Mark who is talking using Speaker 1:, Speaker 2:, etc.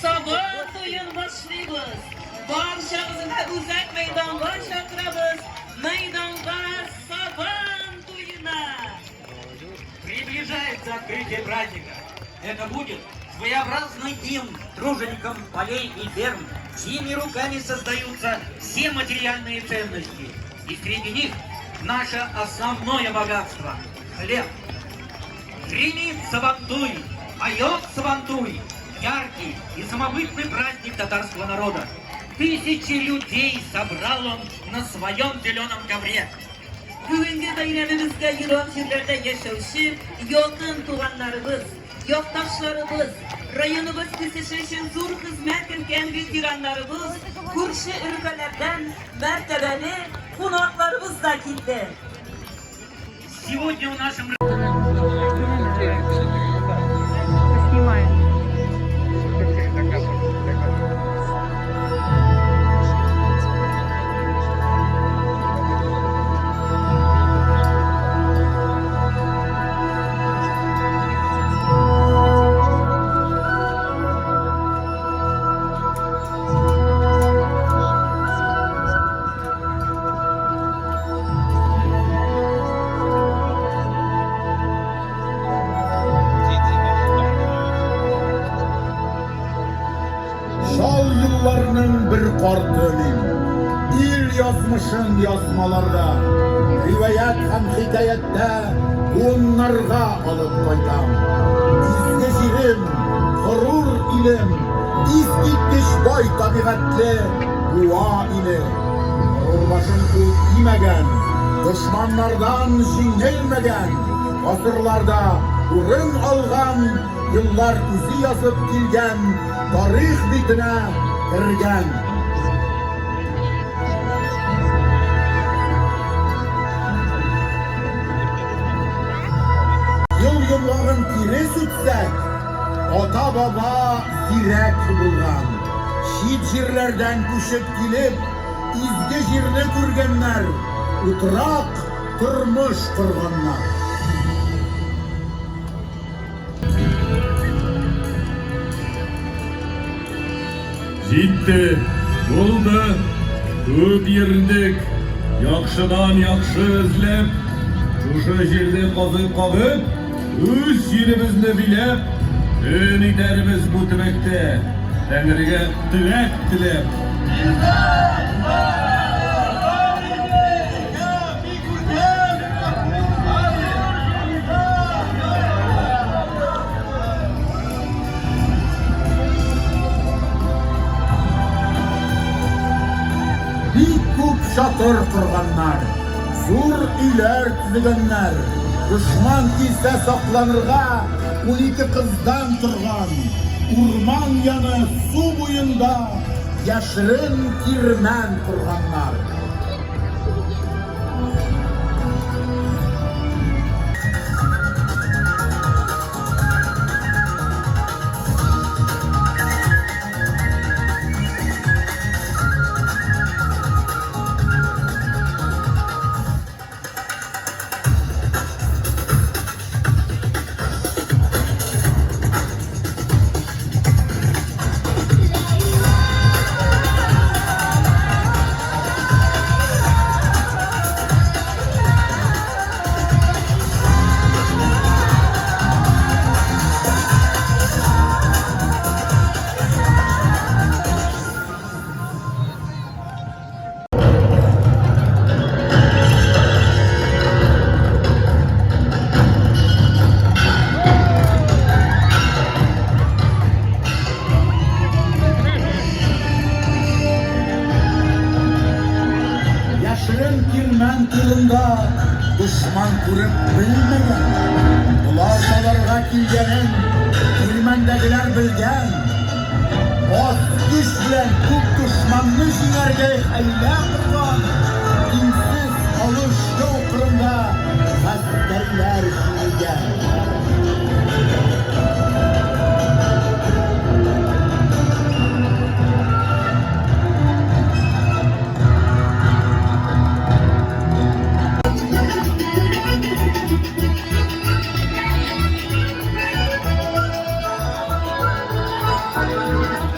Speaker 1: Sabah to'yin boshlaymiz. Barchamizni O'zak maydonga chaqiramiz. Maydonga Sabah to'yini.
Speaker 2: Приближается открытие праздника. Это будет своеобразный гимн труженикам полей и ферм, чьими руками создаются все материальные ценности. И среди них наше основное богатство – хлеб. Гремит Сабантуй, поет Сабантуй, яркий и самобытный праздник татарского народа. Тысячи людей собрал он на своем зеленом ковре.
Speaker 1: Bugungi bayramimizga yirik yerlarda yashovchi yaqin tuganlarimiz, yurtdoshlarimiz, rayonimiz o'sishi uchun zo'r xizmat qilgan veteranlarimiz, ko'rshi o'lkalardan martabali qo'noqlarimiz da keldi.
Speaker 2: Сегодня в нашем
Speaker 3: Şal yıllarının bir kartı min, il yazmışın yazmalarda, rivayet hem hikayette onlarga alıp kaytam. İzge jirim, gurur ilim, İskittiş boy tabiatli dua ile. Gururbaşın öldürmegen, düşmanlardan jingilmegen, asırlarda urun algan, yıllar üzi yazıp kilgen, tarih bitine kirgen. Yıl yılların kire sütsek, ata baba zirek bulgan. Şiit jirlerden kuşup kilip, izge jirne kürgenler, uturak turmuş kurganlar.
Speaker 4: Жетті, болды, көп ердік, яқшыдан яқшы ізлеп, жұшы жерде қазып, өз жерімізді билеп, өн итеріміз бұл түбекте, Тәңірге тілек тілеп.
Speaker 3: Çatır kurganlar, zor üler tüzügenler, düşman kilse saklanırga 12 kızdan turgan, urman yanı su boyunda yaşırın kirmen kurganlar. Kirmen kılında düşman kurup bilmeyen, ulaşalarga kilgenin kirmendekiler bilgen, az güç bilen tut düşmanını jinerge eyle kurgan, dinsiz alış yokırında askerler bilgen.
Speaker 5: Thank you.